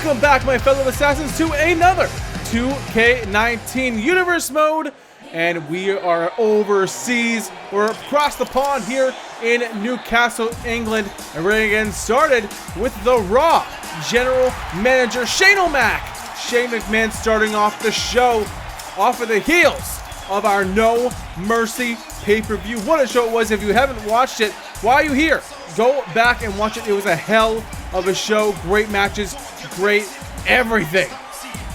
Welcome back, my fellow assassins, to another 2K19 Universe Mode. And we are overseas. We're across the pond here in Newcastle, England. And we're getting started with the Raw General Manager, Shane O'Mac. Shane McMahon starting off the show off of the heels of our No Mercy pay-per-view. What a show it was. If you haven't watched it, why are you here? Go back and watch it. It was a hell of a show. Great matches, great everything.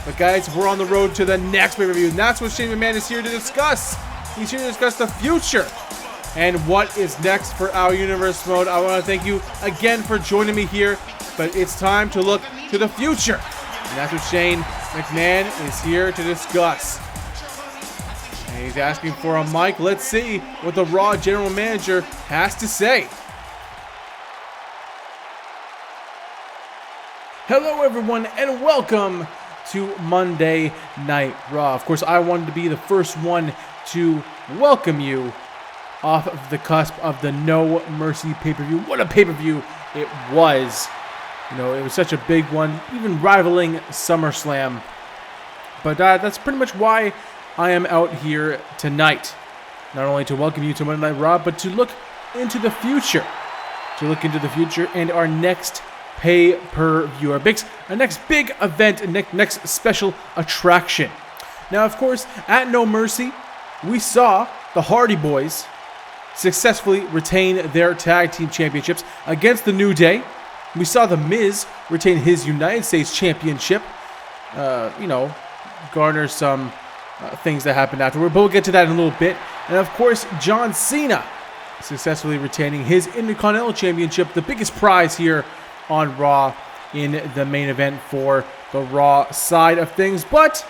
But guys, we're on the road to the next pay-per-view, and that's what Shane McMahon is here to discuss. He's here to discuss the future and what is next for our Universe Mode. I want to thank you again for joining me here, but it's time to look to the future. And that's what Shane McMahon is here to discuss. And he's asking for a mic. Let's see what the Raw General Manager has to say. Hello everyone, and welcome to Monday Night Raw. Of course, I wanted to be the first one to welcome you off of the cusp of the No Mercy pay-per-view. What a pay-per-view it was. You know, it was such a big one, even rivaling SummerSlam. But that's pretty much why I am out here tonight. Not only to welcome you to Monday Night Raw, but to look into the future. And our next pay-per-view, our next big event, next special attraction. Now, of course, at No Mercy, we saw the Hardy Boyz successfully retain their tag team championships against the New Day. We saw The Miz retain his United States Championship. Garner some things that happened afterward, but we'll get to that in a little bit. And of course, John Cena successfully retaining his Intercontinental Championship, the biggest prize here on Raw in the main event for the Raw side of things. But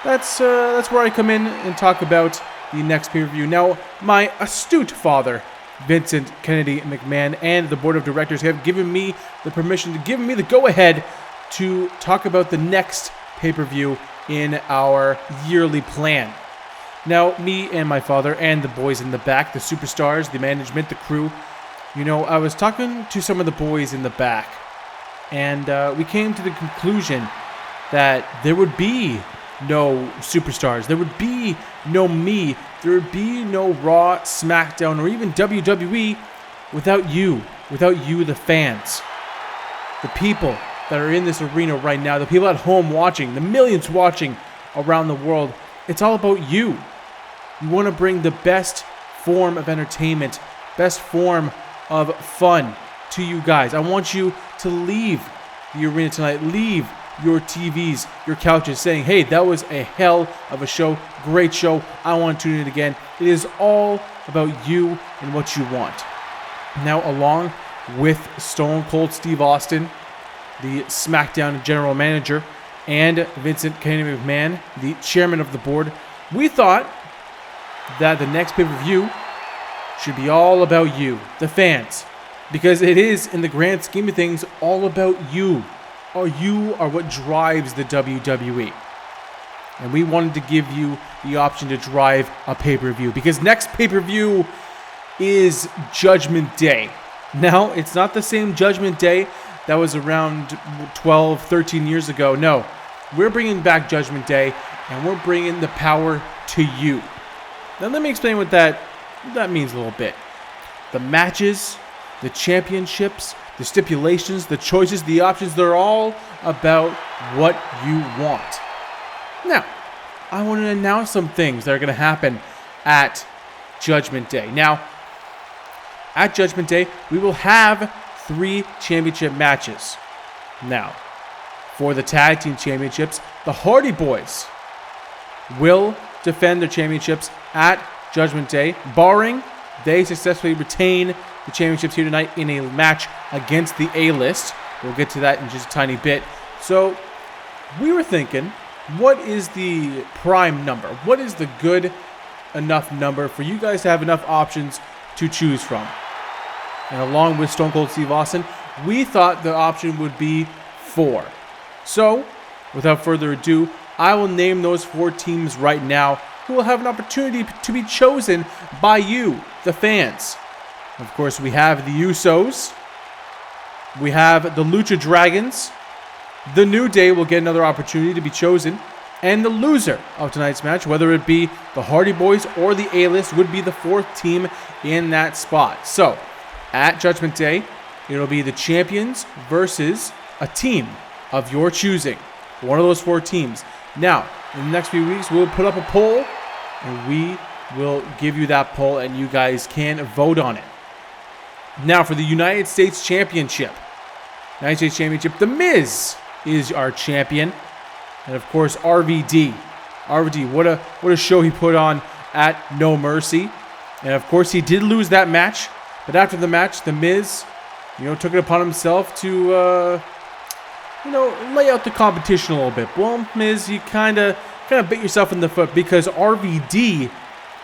that's where I come in and talk about the next pay-per-view. Now, my astute father, Vincent Kennedy McMahon, and the board of directors have given me the permission, to give me the go-ahead to talk about the next pay-per-view in our yearly plan. Now, me and my father and the boys in the back, the superstars, the management, the crew, I was talking to some of the boys in the back, and we came to the conclusion that there would be no superstars, there would be no me, there would be no Raw, SmackDown, or even WWE without you, the fans, the people that are in this arena right now, the people at home watching, the millions watching around the world. It's all about you. You want to bring the best form of entertainment, best form of fun to you guys. I want you to leave the arena tonight, leave your TVs, your couches, saying, hey, that was a hell of a show, great show, I want to tune in again. It is all about you and what you want. Now, along with Stone Cold Steve Austin, the SmackDown General Manager, and Vincent Kennedy McMahon, the chairman of the board, we thought that the next pay-per-view should be all about you, the fans, because it is, in the grand scheme of things, all about you. You are what drives the WWE. And we wanted to give you the option to drive a pay-per-view, because next pay-per-view is Judgment Day. Now, it's not the same Judgment Day that was around 12, 13 years ago. No, we're bringing back Judgment Day, and we're bringing the power to you. Now, let me explain what that means a little bit. The matches, the championships, the stipulations, the choices, the options, they're all about what you want. Now, I want to announce some things that are going to happen at Judgment Day. Now, at Judgment Day, we will have 3 championship matches. Now, for the tag team championships, the Hardy Boyz will defend their championships at Judgment Day, barring they successfully retain the championships here tonight in a match against the A-List. We'll get to that in just a tiny bit. So, we were thinking, what is the prime number? What is the good enough number for you guys to have enough options to choose from? And along with Stone Cold Steve Austin, we thought the option would be 4. So, without further ado, I will name those 4 teams right now who will have an opportunity to be chosen by you, the fans. Of course, we have the Usos, we have the Lucha Dragons, The New Day will get another opportunity to be chosen, and the loser of tonight's match, whether it be the Hardy Boyz or the A-List, would be the fourth team in that spot. So, at Judgment Day, it'll be the champions versus a team of your choosing. One of those four teams. Now, in the next few weeks, we'll put up a poll, and we will give you that poll, and you guys can vote on it. Now, for the United States Championship. The Miz is our champion. And, of course, RVD. RVD, what a show he put on at No Mercy. And, of course, he did lose that match. But after the match, The Miz, took it upon himself to, lay out the competition a little bit. Well, Miz, you kind of bit yourself in the foot because RVD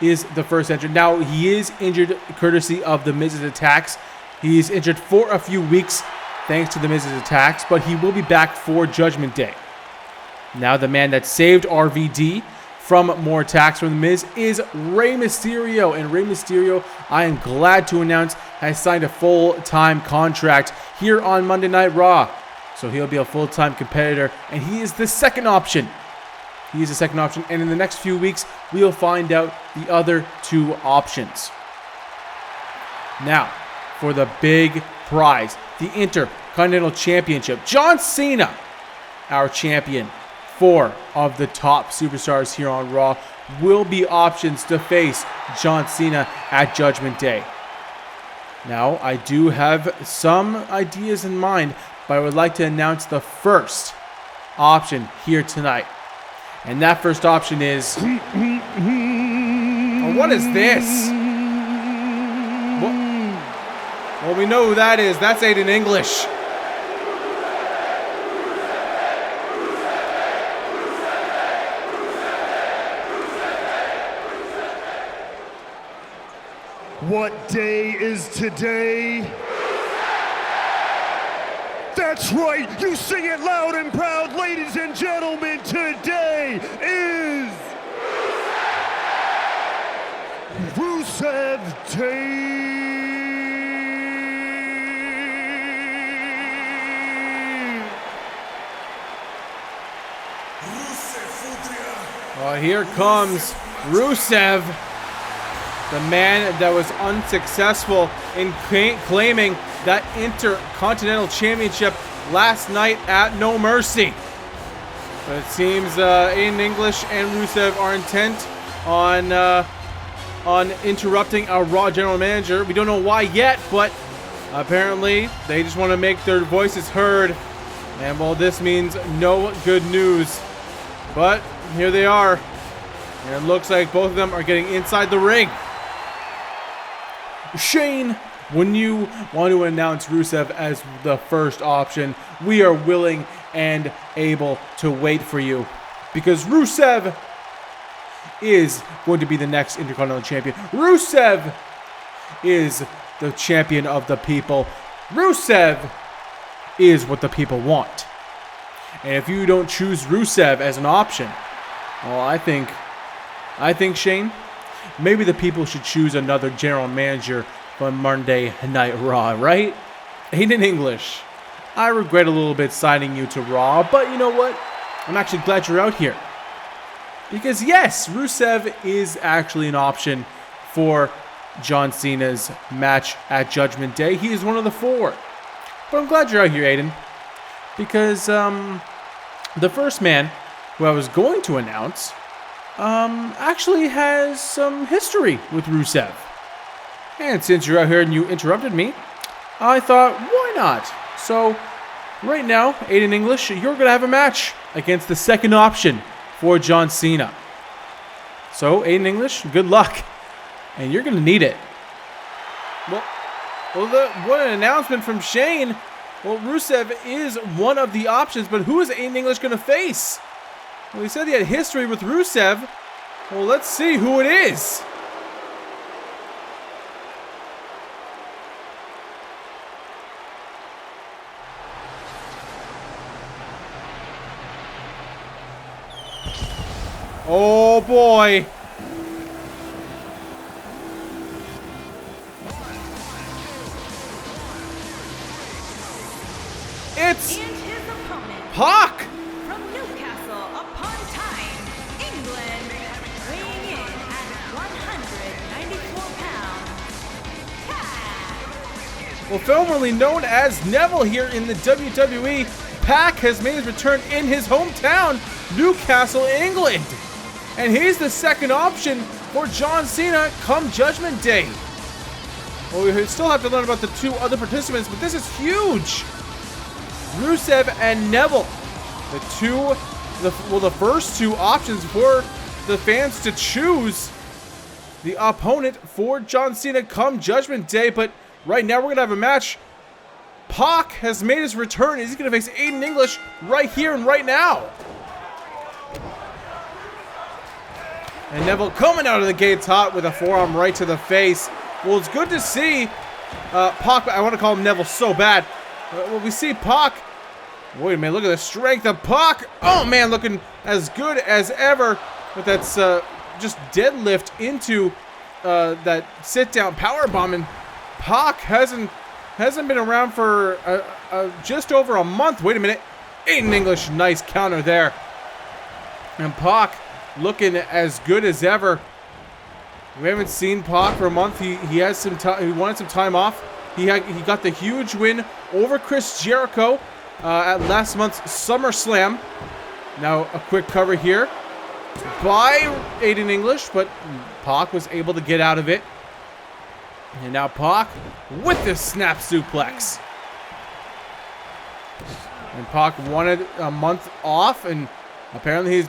is the first entrant. Now, he is injured courtesy of The Miz's attacks. He's injured for a few weeks thanks to The Miz's attacks, but he will be back for Judgment Day. Now, the man that saved RVD from more attacks from The Miz is Rey Mysterio. And Rey Mysterio, I am glad to announce, has signed a full-time contract here on Monday Night Raw. So he'll be a full-time competitor, and he is the second option. He is the second option, and in the next few weeks, we'll find out the other two options. Now, for the big prize, the Intercontinental Championship. John Cena, our champion. 4 of the top superstars here on Raw will be options to face John Cena at Judgment Day. Now, I do have some ideas in mind, but I would like to announce the first option here tonight. And that first option is... Oh, what is this? Well, we know who that is. That's Aiden English. What day is today? That's right, you sing it loud and proud, ladies and gentlemen. Today is Rusev Day. Well, here comes Rusev, the man that was unsuccessful in claiming that Intercontinental Championship last night at No Mercy. But it seems Aiden English and Rusev are intent on interrupting our Raw General Manager. We don't know why yet, but apparently they just want to make their voices heard. And well, this means no good news. But here they are. And it looks like both of them are getting inside the ring. Shane, when you want to announce Rusev as the first option, we are willing and able to wait for you. Because Rusev is going to be the next Intercontinental Champion. Rusev is the champion of the people. Rusev is what the people want. And if you don't choose Rusev as an option, well, I think Shane, maybe the people should choose another general manager for Monday Night Raw, right? Aiden English, I regret a little bit signing you to Raw, but you know what? I'm actually glad you're out here. Because yes, Rusev is actually an option for John Cena's match at Judgment Day. He is one of the 4. But I'm glad you're out here, Aiden. Because the first man who I was going to announce actually has some history with Rusev. And since you're out here and you interrupted me, I thought, why not? So, right now, Aiden English, you're going to have a match against the second option for John Cena. So, Aiden English, good luck. And you're going to need it. Well, what an announcement from Shane. Well, Rusev is one of the options, but who is Aiden English going to face? Well, he said he had history with Rusev. Well, let's see who it is. Oh boy. It's Pac. From Newcastle upon Tyne, England, weighing in at 194 pounds, Pac. Well, formerly known as Neville here in the WWE, Pac has made his return in his hometown, Newcastle, England. And he's the second option for John Cena come Judgment Day. Well, we still have to learn about the two other participants, but this is huge. Rusev and Neville. The first two options for the fans to choose the opponent for John Cena come Judgment Day. But right now we're going to have a match. Pac has made his return. He's going to face Aiden English right here and right now. And Neville coming out of the gates hot with a forearm right to the face. Well, it's good to see Pac. I want to call him Neville so bad. Well, we see Pac. Wait a minute, look at the strength of Pac. Oh, man, looking as good as ever with that just deadlift into that sit-down powerbomb. And Pac hasn't been around for just over a month. Wait a minute. Aiden English, nice counter there. And Pac looking as good as ever. We haven't seen Pac for a month. He has some time. He wanted some time off. He got the huge win over Chris Jericho at last month's SummerSlam. Now a quick cover here by Aiden English, but Pac was able to get out of it. And now Pac with this snap suplex. And Pac wanted a month off, and apparently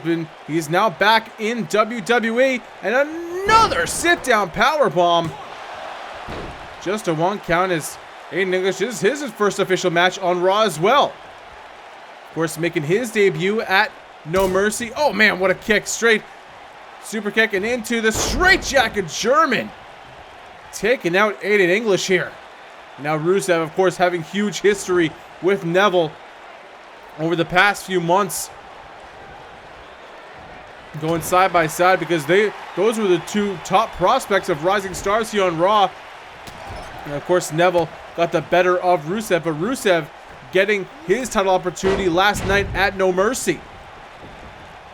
he's now back in WWE. And another sit-down powerbomb. Just a 1 count as Aiden English is his first official match on Raw as well. Of course, making his debut at No Mercy. Oh man, what a kick. Straight super kick and into the straightjacket German. Taking out Aiden English here. Now Rusev, of course, having huge history with Neville over the past few months. Going side by side because those were the two top prospects of Rising Stars here on Raw. And of course, Neville got the better of Rusev, but Rusev getting his title opportunity last night at No Mercy.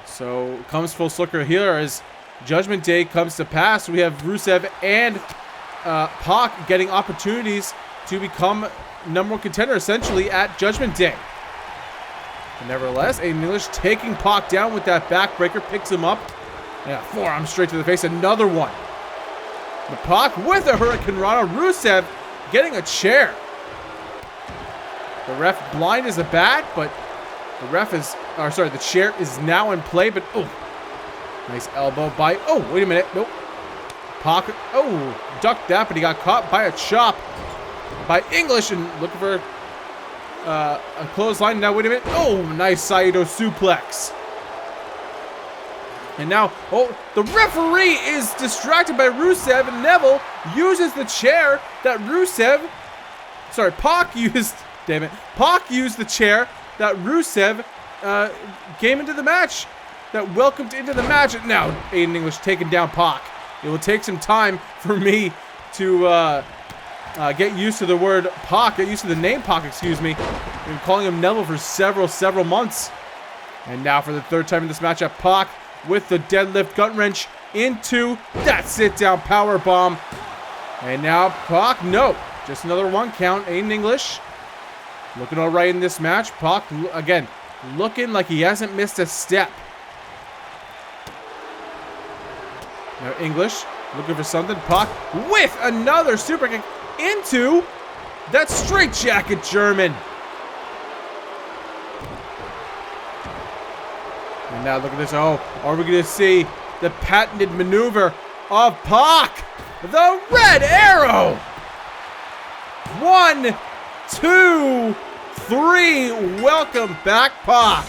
So comes full circle here as Judgment Day comes to pass. We have Rusev and Pac getting opportunities to become #1 contender essentially at Judgment Day. But nevertheless, Aiden English taking Pac down with that backbreaker, picks him up. Yeah, forearm straight to the face, another one. But Pac with a Hurricane Rana. Rusev getting a chair. The ref blind as a bat, but the chair is now in play, but oh, nice elbow by, oh, wait a minute, nope. Pac, oh, ducked that, but he got caught by a chop by English and looking for a clothesline. Now, wait a minute, oh, nice Saito suplex. And now, oh, the referee is distracted by Rusev, and Neville uses the chair that Pac used, damn it, Pac used the chair that Rusev came into the match, that welcomed into the match. And now, Aiden English taking down Pac. It will take some time for me to get used to the word Pac, get used to the name Pac, excuse me. I've been calling him Neville for several months. And now for the third time in this matchup, Pac with the deadlift gut wrench into that sit-down power bomb. And now Pac, no, just another 1 count. Aiden English looking all right in this match. Pac, again, looking like he hasn't missed a step. Now English looking for something. Pac with another super kick into that straightjacket German. And now look at this. Oh, are we going to see the patented maneuver of Pac? The red arrow. 1, 2, 3. Welcome back, Pac.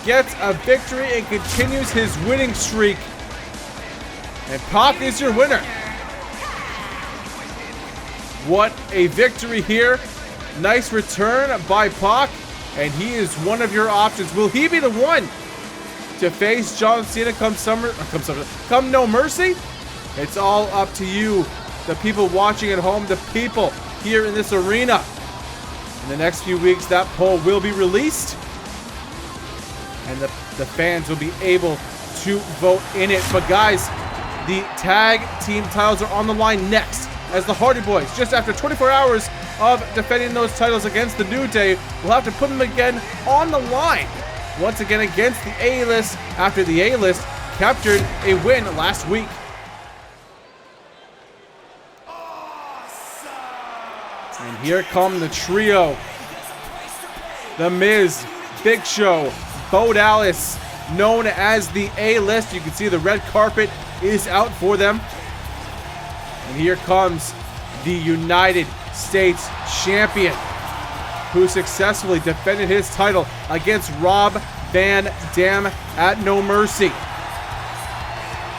Gets a victory and continues his winning streak. And Pac is your winner. What a victory here. Nice return by Pac. And he is one of your options. Will he be the one to face John Cena come No Mercy? It's all up to you, the people watching at home, the people here in this arena. In the next few weeks, that poll will be released, and the fans will be able to vote in it. But guys, the tag team titles are on the line next, as the Hardy Boyz, just after 24 hours of defending those titles against the New Day, will have to put them again on the line once again against the A-List, after the A-List captured a win last week. And here come the trio: The Miz, Big Show, Bo Dallas, known as the A-List. You can see the red carpet is out for them. And here comes the United States Champion, who successfully defended his title against Rob Van Dam at No Mercy.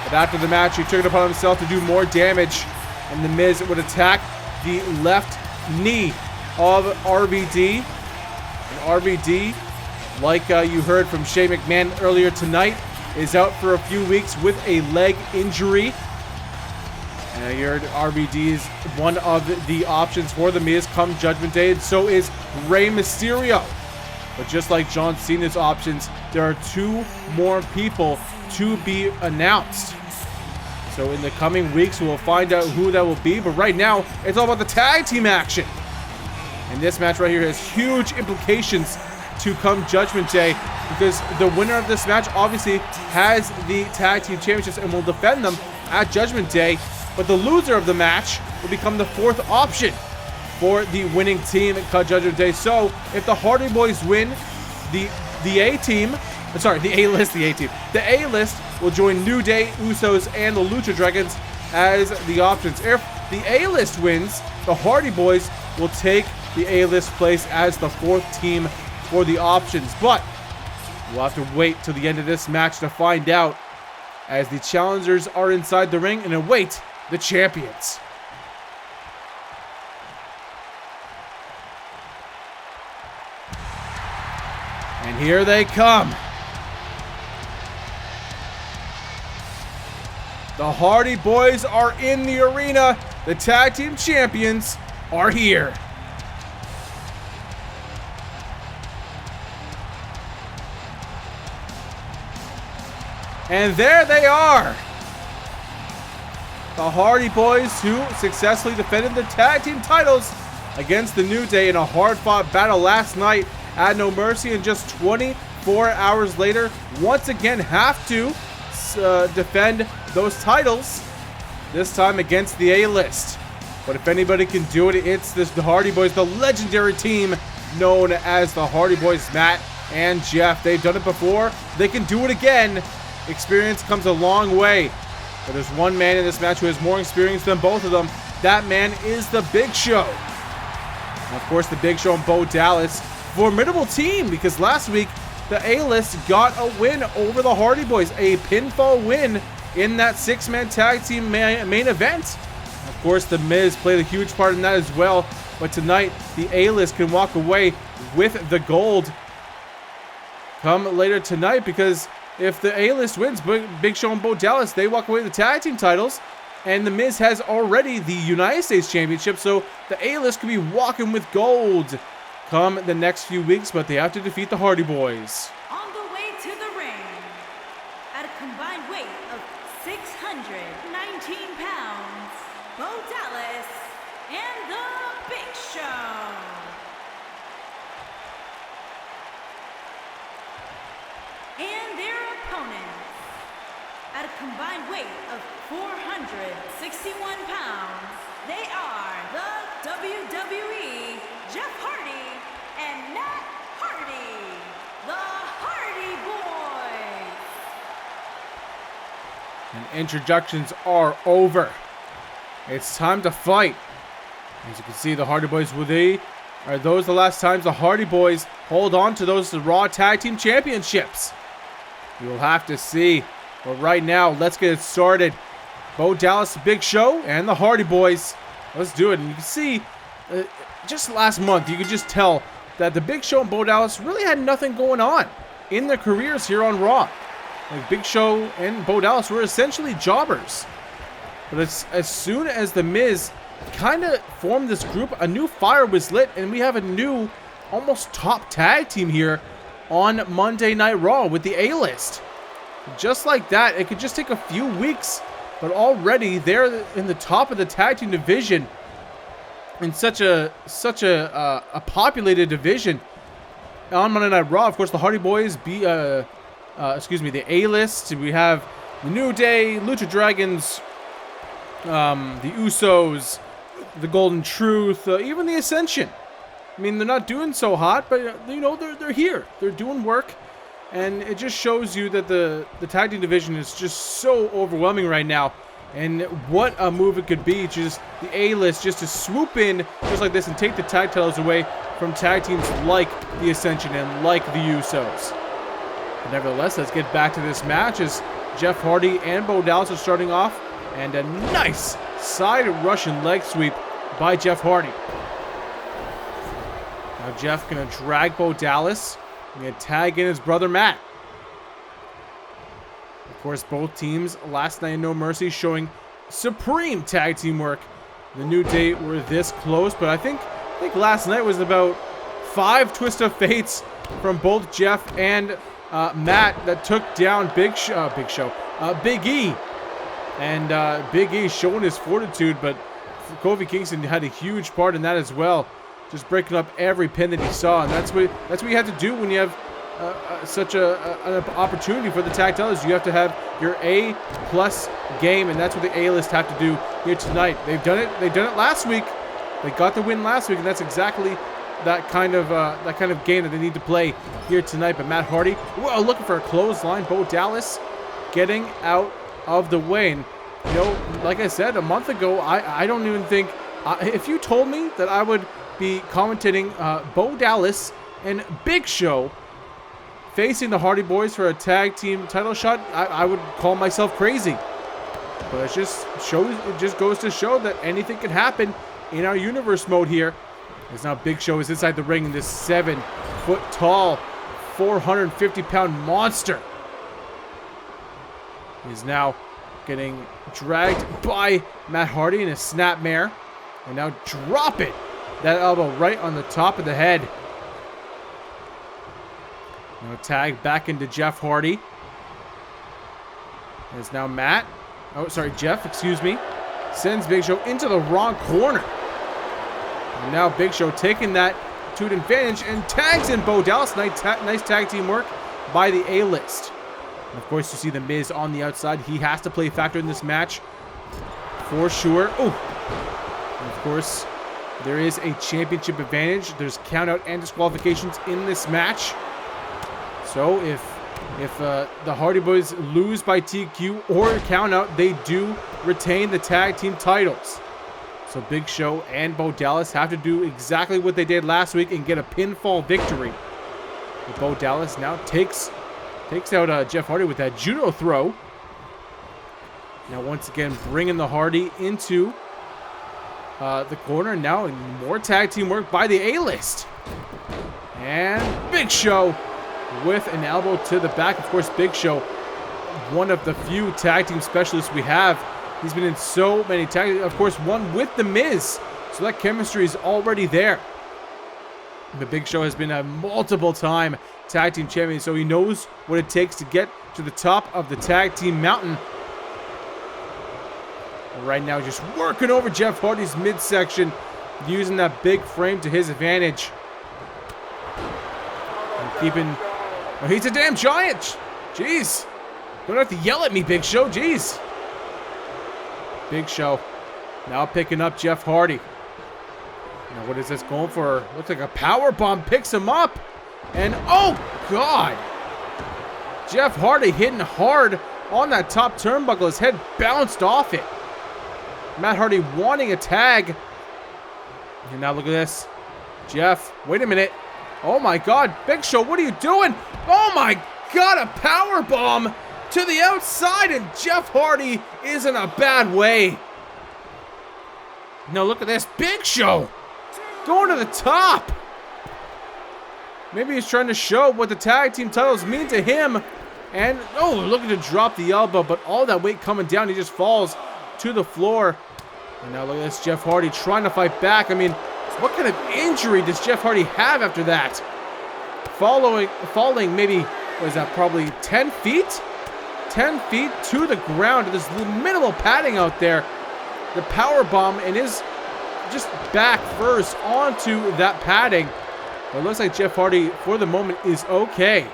But after the match, he took it upon himself to do more damage, and The Miz would attack the left knee of RVD. And RVD, like you heard from Shane McMahon earlier tonight, is out for a few weeks with a leg injury. And you heard RVD is one of the options for The Miz come Judgment Day, and so is Rey Mysterio. But just like John Cena's options, there are 2 more people to be announced. So in the coming weeks, we'll find out who that will be. But right now, it's all about the tag team action. And this match right here has huge implications to come Judgment Day, because the winner of this match obviously has the tag team championships and will defend them at Judgment Day. But the loser of the match will become the 4th option for the winning team at Judgment Day. So if the Hardy Boyz win, the A-team, sorry, the A-List, the A-team, the A-List will join New Day, Usos, and the Lucha Dragons as the options. If the A-List wins, the Hardy Boyz will take the A-List place as the 4th team for the options. But we'll have to wait till the end of this match to find out, as the challengers are inside the ring and await the champions. And here they come. The Hardy Boyz are in the arena. The tag team champions are here. And there they are. The Hardy Boyz, who successfully defended the tag team titles against the New Day in a hard-fought battle last night at No Mercy, and just 24 hours later, once again have to defend those titles, this time against the A-List. But if anybody can do it, it's the Hardy Boyz, the legendary team known as the Hardy Boyz, Matt and Jeff. They've done it before. They can do it again. Experience comes a long way. But there's one man in this match who has more experience than both of them. That man is the Big Show. And of course, the Big Show and Bo Dallas. Formidable team, because last week, the A-List got a win over the Hardy Boyz. A pinfall win in that 6-man tag team main event. Of course, The Miz played a huge part in that as well. But tonight, the A-List can walk away with the gold come later tonight, because if the A-List wins, Big Show and Bo Dallas, they walk away with the tag team titles. And The Miz has already the United States Championship, so the A-List could be walking with gold come the next few weeks, but they have to defeat the Hardy Boyz. On the way to the ring, at a combined weight of 619 pounds, Bo Dallas and the Big Show. And their opponents, at a combined weight of 461 pounds, they are the WWE Jeff Hardy and Matt Hardy, the Hardy Boyz. And introductions are over. It's time to fight. As you can see, the Hardy Boyz, are those the last times the Hardy Boyz hold on to those Raw Tag Team Championships? We will have to see. But right now, let's get it started. Bo Dallas, Big Show, and the Hardy Boyz. Let's do it. And you can see, just last month, you could just tell that the Big Show and Bo Dallas really had nothing going on in their careers here on Raw. Like, Big Show and Bo Dallas were essentially jobbers. But as soon as The Miz kind of formed this group. A new fire was lit, and we have a new, almost top tag team here on Monday Night Raw with the A-List. Just like that, it could just take a few weeks, but already they're in the top of the tag team division in such a populated division. On Monday Night Raw, of course, the Hardy Boyz, the A-List. We have the New Day, Lucha Dragons, the Usos, the Golden Truth, even the Ascension. I mean, they're not doing so hot, but you know they're here. They're doing work, and it just shows you that the tag team division is just so overwhelming right now. And what a move it could be, just the A-List just to swoop in just like this and take the tag titles away from tag teams like the Ascension and like the Usos. But nevertheless, let's get back to this match as Jeff Hardy and Bo Dallas are starting off, and a nice side Russian leg sweep by Jeff Hardy. Now Jeff gonna drag Bo Dallas and gonna tag in his brother Matt. Of course, both teams last night in No Mercy showing supreme tag team work. The New Day were this close, but I think last night was about 5 twist of fates from both Jeff and Matt that took down Big E. And Big E showing his fortitude, but Kofi Kingston had a huge part in that as well, just breaking up every pin that he saw. And that's what you have to do when you have such an opportunity for the tag titles. You have to have your A+ game, and that's what the A-List have to do here tonight. They've done it last week. They got the win last week, and that's exactly that kind of game that they need to play here tonight. But Matt Hardy, looking for a clothesline. Bo Dallas getting out of the way. And you know, like I said a month ago, I don't even think if you told me that I would be commentating Bo Dallas and Big Show facing the Hardy Boyz for a tag team title shot, I would call myself crazy. But it just goes to show that anything can happen in our universe mode here. As now Big Show is inside the ring, and this 7-foot tall, 450-pound monster is now getting dragged by Matt Hardy in a snapmare, and now drop it. That elbow right on the top of the head. Now tag back into Jeff Hardy. It's now Jeff, excuse me. Sends Big Show into the wrong corner. And now Big Show taking that to an advantage and tags in Bo Dallas. Nice tag team work by the A-List. And of course, you see the Miz on the outside. He has to play a factor in this match for sure. Oh, and of course, there is a championship advantage. There's countout and disqualifications in this match. So if the Hardy Boyz lose by TQ or countout, they do retain the tag team titles. So Big Show and Bo Dallas have to do exactly what they did last week and get a pinfall victory. But Bo Dallas now takes out Jeff Hardy with that judo throw. Now once again bringing the Hardy into the corner. Now more tag team work by the A-List. And Big Show with an elbow to the back. Of course, Big Show, one of the few tag team specialists we have. He's been in so many tag, of course, one with The Miz. So that chemistry is already there. The Big Show has been a multiple-time tag team champion, so he knows what it takes to get to the top of the tag team mountain. Right now, just working over Jeff Hardy's midsection, using that big frame to his advantage. And keeping... Oh, he's a damn giant! Jeez. Don't have to yell at me, Big Show. Jeez. Big Show now picking up Jeff Hardy. Now what is this going for? Looks like a power bomb picks him up. And oh God. Jeff Hardy hitting hard on that top turnbuckle. His head bounced off it. Matt Hardy wanting a tag. And now look at this. Jeff, wait a minute. Oh my God, Big Show, what are you doing? Oh my God, a power bomb to the outside, and Jeff Hardy is in a bad way. Now look at this, Big Show going to the top. Maybe he's trying to show what the tag team titles mean to him. And looking to drop the elbow, but all that weight coming down, he just falls to the floor. And now look at this, Jeff Hardy trying to fight back. I mean, what kind of injury does Jeff Hardy have after that? Falling maybe, what is that, probably 10 feet? 10 feet to the ground. There's minimal padding out there. The power bomb and his just back first onto that padding. But it looks like Jeff Hardy, for the moment, is okay.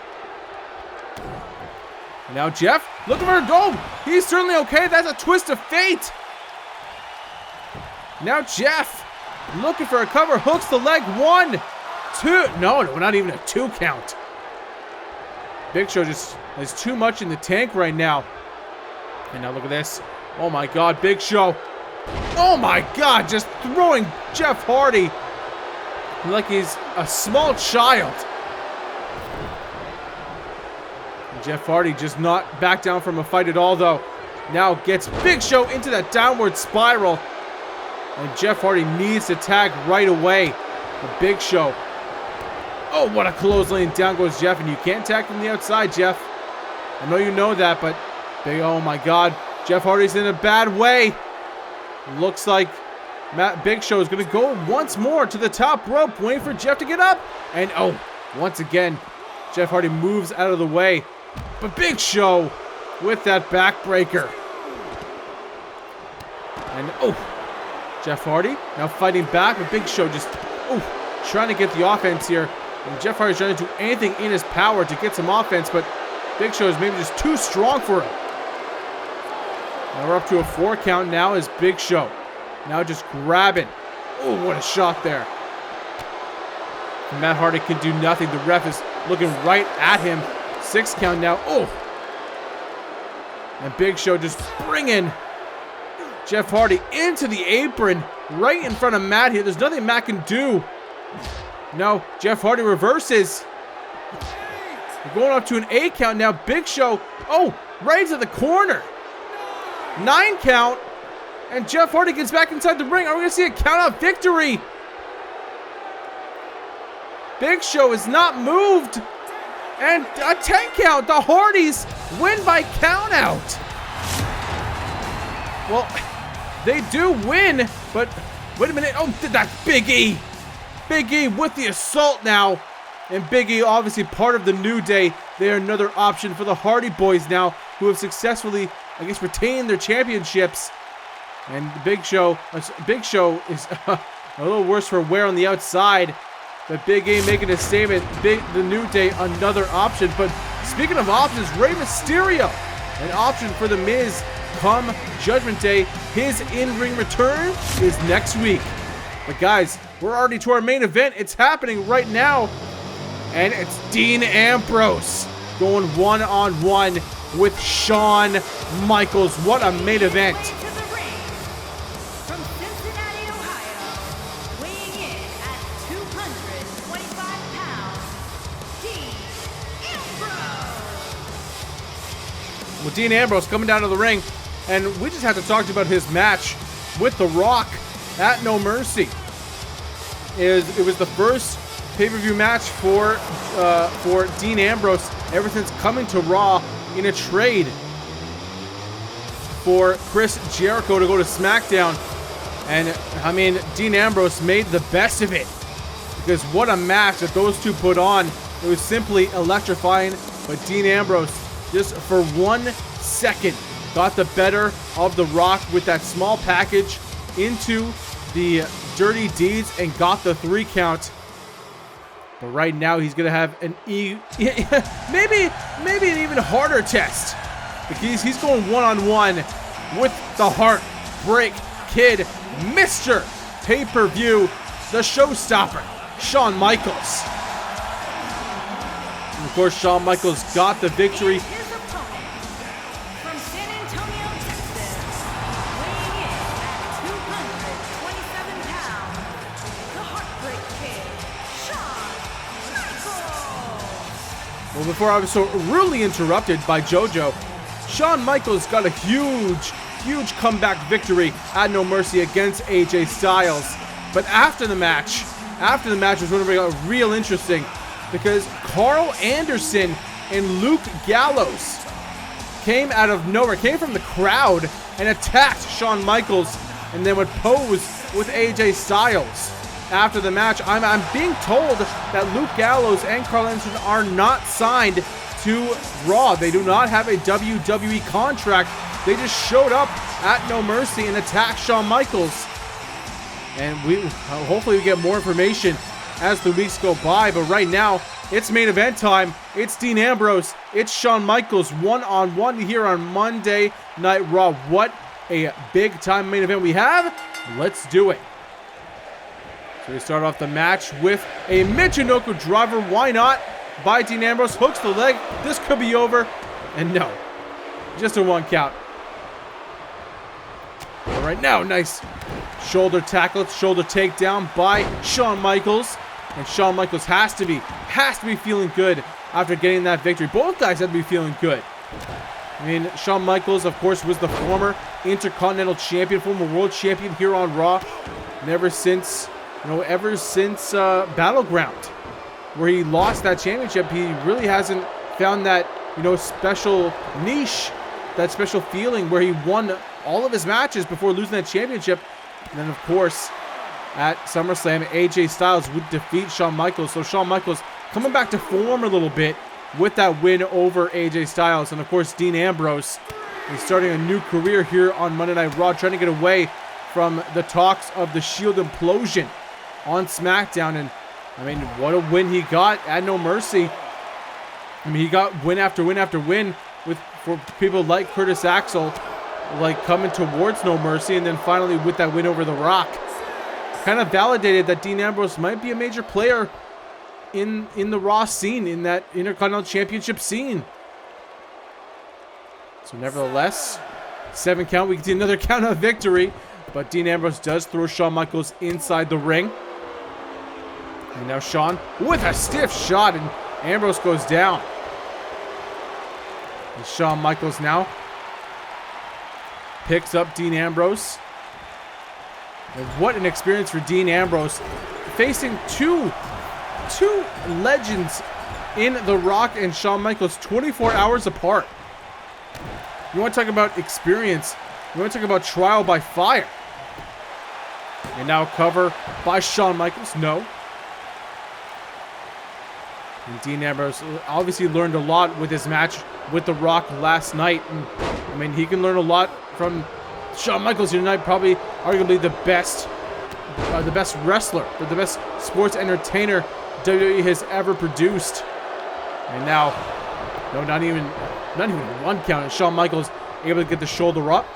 Now Jeff, looking for a goal. He's certainly okay. That's a twist of fate. Now Jeff, looking for a cover, hooks the leg. 1, 2. No, not even a 2 count. Big Show just has too much in the tank right now. And now look at this. Oh my God, Big Show. Oh my God, just throwing Jeff Hardy like he's a small child. And Jeff Hardy just not back down from a fight at all, though. Now gets Big Show into that downward spiral. And Jeff Hardy needs to tag right away. The Big Show. Oh, what a clothesline. Down goes Jeff, and you can't tag from the outside, Jeff. I know you know that, but oh my God. Jeff Hardy's in a bad way. Looks like Big Show is going to go once more to the top rope, waiting for Jeff to get up. And oh, once again, Jeff Hardy moves out of the way. But Big Show with that backbreaker. And oh, Jeff Hardy now fighting back, but Big Show just trying to get the offense here. And Jeff Hardy's trying to do anything in his power to get some offense, but Big Show is maybe just too strong for him. Now we're up to a 4 count now as Big Show now just grabbing. Oh, what a shot there. And Matt Hardy can do nothing. The ref is looking right at him. 6 count now. Oh. And Big Show just bringing Jeff Hardy into the apron right in front of Matt here. There's nothing Matt can do. No, Jeff Hardy reverses. We're going up to an 8 count now. Big Show, right into the corner. 9 count. And Jeff Hardy gets back inside the ring. Are we going to see a count-out victory? Big Show is not moved. And a 10 count. The Hardys win by count-out. Well, they do win, but wait a minute. Oh, that's Big E. Big E with the assault now. And Big E, obviously part of the New Day. They are another option for the Hardy Boyz now, who have successfully, I guess, retained their championships. And Big Show is a little worse for wear on the outside. But Big E making a statement. The New Day, another option. But speaking of options, Rey Mysterio, an option for The Miz come Judgment Day. His in-ring return is next week. But guys, we're already to our main event. It's happening right now. And it's Dean Ambrose going one-on-one with Shawn Michaels. What a main event. To the ring, from Cincinnati, Ohio, weighing in at 225 pounds, Dean Ambrose. Well, Dean Ambrose coming down to the ring, and we just have to talk about his match with The Rock at No Mercy. It was the first pay-per-view match for Dean Ambrose ever since coming to Raw in a trade for Chris Jericho to go to SmackDown. And I mean, Dean Ambrose made the best of it, because what a match that those two put on. It was simply electrifying. But Dean Ambrose, just for 1 second, got the better of The Rock with that small package into the Dirty Deeds and got the 3 count. But right now he's gonna have an maybe an even harder test, because he's going one-on-one with the Heartbreak Kid, Mr. Pay-Per-View, the showstopper, Shawn Michaels. And of course, Shawn Michaels got the victory. His opponent, from San Antonio, Texas, weighing in at 227 pounds, the Heartbreak Kid, Shawn Michaels. Well, before I was so rudely interrupted by JoJo, Shawn Michaels got a huge comeback victory at No Mercy against AJ Styles. But after the match was when it got real interesting, because Carl Anderson and Luke Gallows came out of nowhere, came from the crowd and attacked Shawn Michaels and then would pose with AJ Styles. After the match, I'm being told that Luke Gallows and Carl Anderson are not signed to Raw. They do not have a WWE contract. They just showed up at No Mercy and attacked Shawn Michaels. And hopefully we get more information as the weeks go by. But right now, it's main event time. It's Dean Ambrose. It's Shawn Michaels one-on-one here on Monday Night Raw. What a big-time main event we have. Let's do it. So we start off the match with a Michinoku driver. Why not? By Dean Ambrose. Hooks the leg. This could be over. And no. Just a 1 count. All right now, nice shoulder tackle, shoulder takedown by Shawn Michaels. And Shawn Michaels has to be feeling good after getting that victory. Both guys have to be feeling good. I mean, Shawn Michaels, of course, was the former Intercontinental Champion, former World Champion here on Raw. And ever since Battleground, where he lost that championship, he really hasn't found that, special niche, that special feeling where he won all of his matches before losing that championship. And then, of course, at SummerSlam, AJ Styles would defeat Shawn Michaels. So Shawn Michaels coming back to form a little bit with that win over AJ Styles. And, of course, Dean Ambrose is starting a new career here on Monday Night Raw, trying to get away from the talks of the Shield implosion on SmackDown. And, I mean, what a win he got at No Mercy. I mean, he got win after win after win for people like Curtis Axel, like coming towards No Mercy, and then finally with that win over The Rock. Kind of validated that Dean Ambrose might be a major player in the Raw scene, in that Intercontinental Championship scene. So nevertheless, 7 count. We can see another count of victory, but Dean Ambrose does throw Shawn Michaels inside the ring. And now Shawn with a stiff shot, and Ambrose goes down. And Shawn Michaels now picks up Dean Ambrose. And what an experience for Dean Ambrose, facing two legends in The Rock and Shawn Michaels 24 hours apart. You want to talk about experience? You want to talk about trial by fire? And now cover by Shawn Michaels. No. And Dean Ambrose obviously learned a lot with his match with The Rock last night. And, I mean, he can learn a lot from Shawn Michaels here tonight. Probably, arguably the best wrestler, or the best sports entertainer WWE has ever produced. And now, no, not even 1 count. And Shawn Michaels able to get the shoulder up.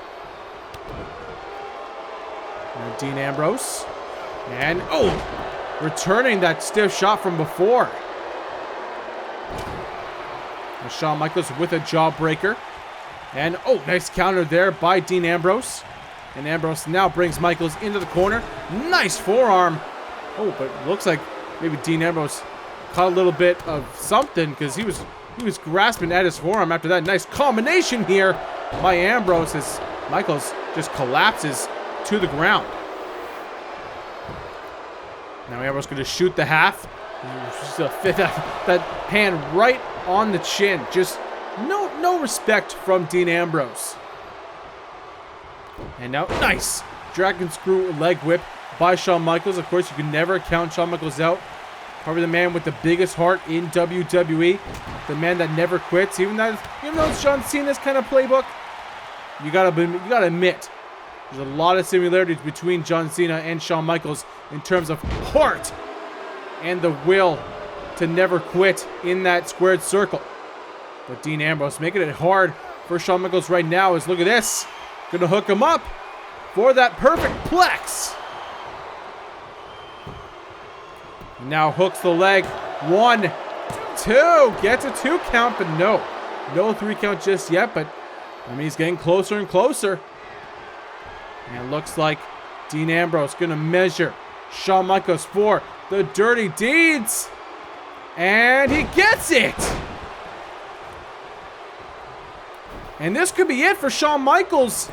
And Dean Ambrose, and returning that stiff shot from before. And Shawn Michaels with a jawbreaker. And, nice counter there by Dean Ambrose. And Ambrose now brings Michaels into the corner. Nice forearm. But it looks like maybe Dean Ambrose caught a little bit of something, because he was grasping at his forearm after that. Nice combination here by Ambrose as Michaels just collapses to the ground. Now Ambrose going to shoot the half. Just to fit that hand right on the chin. Just no respect from Dean Ambrose. And now, nice dragon screw leg whip by Shawn Michaels. Of course, you can never count Shawn Michaels out. Probably the man with the biggest heart in WWE. The man that never quits. Even though it's John Cena's kind of playbook, you gotta admit, there's a lot of similarities between John Cena and Shawn Michaels in terms of heart and the will to never quit in that squared circle. But Dean Ambrose making it hard for Shawn Michaels right now. Is look at this. Gonna hook him up for that perfect plex. Now hooks the leg. 1, 2. Gets a 2 count, but no 3 count just yet. But I mean, he's getting closer and closer. And it looks like Dean Ambrose gonna measure Shawn Michaels for the dirty deeds. And he gets it. And this could be it for Shawn Michaels.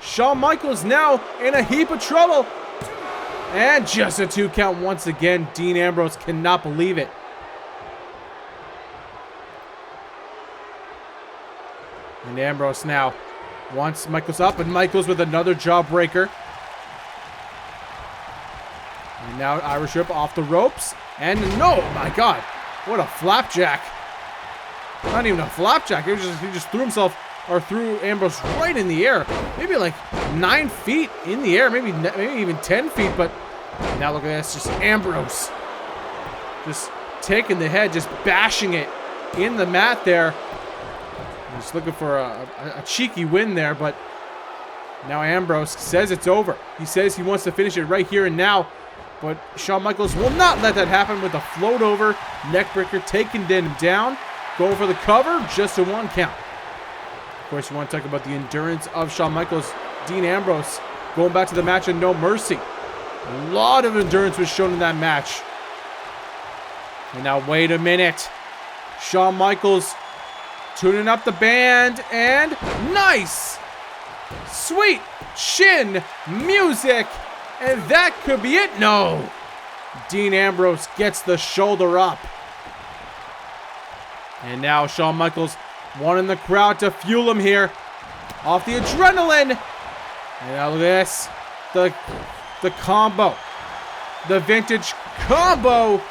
Shawn Michaels now in a heap of trouble. And just a 2 count once again. Dean Ambrose cannot believe it. And Ambrose now Wants Michaels up, and Michaels with another jawbreaker. And now Irish Whip off the ropes. And no, my God, what a flapjack. Not even a flapjack. He just threw himself, or threw Ambrose right in the air. Maybe like 9 feet in the air, maybe even 10 feet. But now look at this, just Ambrose. Just taking the head, just bashing it in the mat there. Just looking for a cheeky win there, but now Ambrose says it's over. He says he wants to finish it right here and now, but Shawn Michaels will not let that happen with a float over neckbreaker, taking him down, going for the cover, just a 1 count. Of course, you want to talk about the endurance of Shawn Michaels. Dean Ambrose going back to the match and no mercy. A lot of endurance was shown in that match. And now, wait a minute. Shawn Michaels tuning up the band, and nice! Sweet chin music, and that could be it. No! Dean Ambrose gets the shoulder up. And now Shawn Michaels wanting the crowd to fuel him here. Off the adrenaline. And now look at this. The combo. The vintage combo.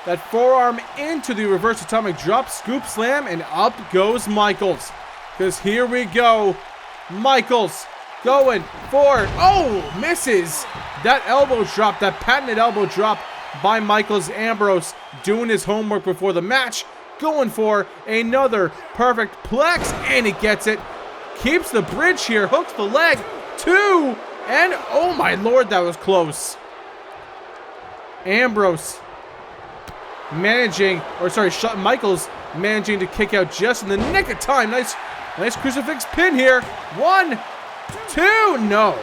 That forearm into the reverse atomic drop, scoop slam, and up goes Michaels. Because here we go. Michaels going for, oh, misses. That elbow drop, that patented elbow drop by Michaels. Ambrose doing his homework before the match. Going for another perfect plex, and he gets it. Keeps the bridge here, hooks the leg. 2, and oh my Lord, that was close. Ambrose Michaels managing to kick out just in the nick of time. Nice crucifix pin here. 1, 2, no.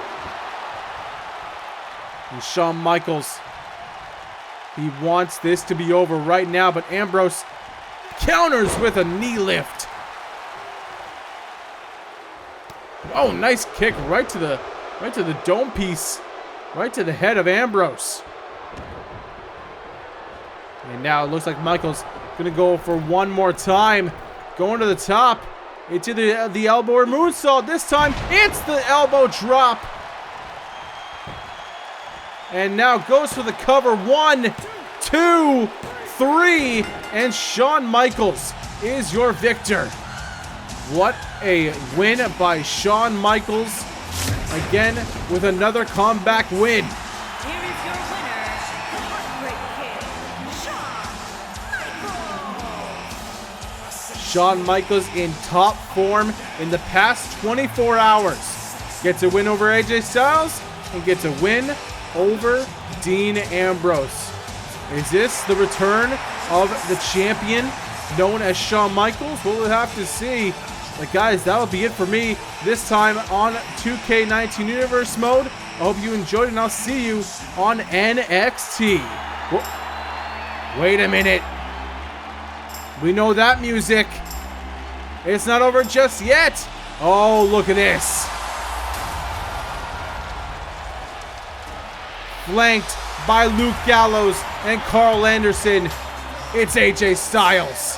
And Shawn Michaels, he wants this to be over right now, but Ambrose counters with a knee lift. Oh, nice kick right to the dome piece, right to the head of Ambrose. And now it looks like Michaels gonna go for one more time. Going to the top. Into the elbow or moonsault. This time it's the elbow drop. And now goes for the cover. 1, 2, 3. And Shawn Michaels is your victor. What a win by Shawn Michaels. Again with another comeback win. Here is your winner, the Heartbreak Kid, Shawn Shawn Michaels. Michaels in top form in the past 24 hours. Gets a win over AJ Styles and gets a win over Dean Ambrose. Is this the return of the champion known as Shawn Michaels? We'll have to see. But guys, that'll be it for me this time on 2K19 Universe Mode. I hope you enjoyed, and I'll see you on NXT. Wait a minute. We know that music. It's not over just yet. Oh, look at this. Flanked by Luke Gallows and Carl Anderson. It's AJ Styles.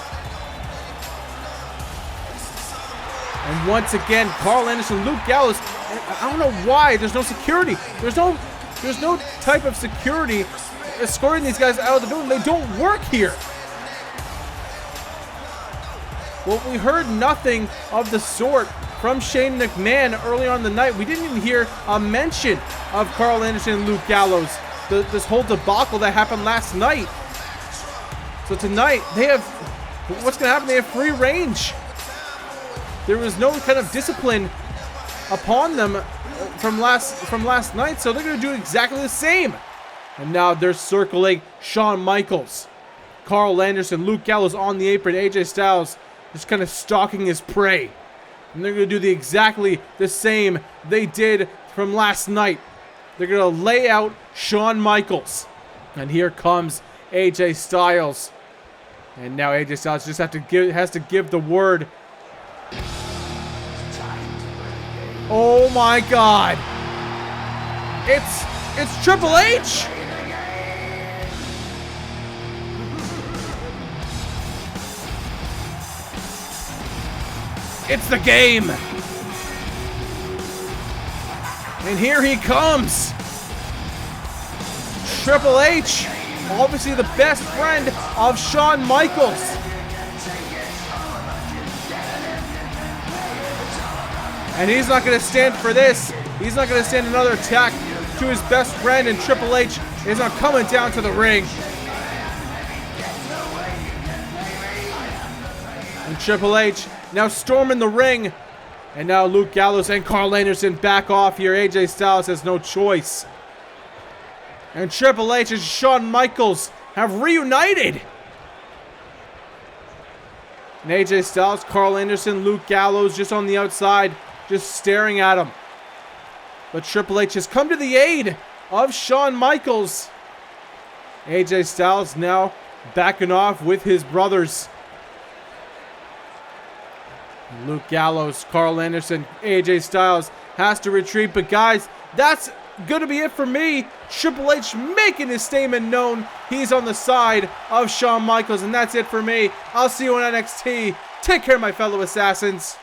And once again, Carl Anderson, Luke Gallows. I don't know why there's no security. There's no type of security escorting these guys out of the building. They don't work here. Well, we heard nothing of the sort from Shane McMahon early on in the night. We didn't even hear a mention of Carl Anderson and Luke Gallows. This whole debacle that happened last night. So tonight, they have, what's going to happen? They have free range. There was no kind of discipline upon them from last night, so they're going to do exactly the same. And now they're circling Shawn Michaels, Carl Anderson, Luke Gallows on the apron, AJ Styles just kind of stalking his prey. And they're going to do exactly the same they did from last night. They're going to lay out Shawn Michaels. And here comes AJ Styles. And now AJ Styles just has to give the word. Oh my God. It's Triple H. It's the game. And here he comes. Triple H, obviously the best friend of Shawn Michaels. And he's not going to stand for this. He's not going to stand another attack to his best friend, and Triple H is not coming down to the ring. And Triple H now storming the ring. And now Luke Gallows and Carl Anderson back off here. AJ Styles has no choice. And Triple H and Shawn Michaels have reunited. And AJ Styles, Carl Anderson, Luke Gallows just on the outside, just staring at him. But Triple H has come to the aid of Shawn Michaels. AJ Styles now backing off with his brothers. Luke Gallows, Carl Anderson, AJ Styles has to retreat. But guys, that's going to be it for me. Triple H making his statement known. He's on the side of Shawn Michaels, and that's it for me. I'll see you on NXT. Take care, my fellow assassins.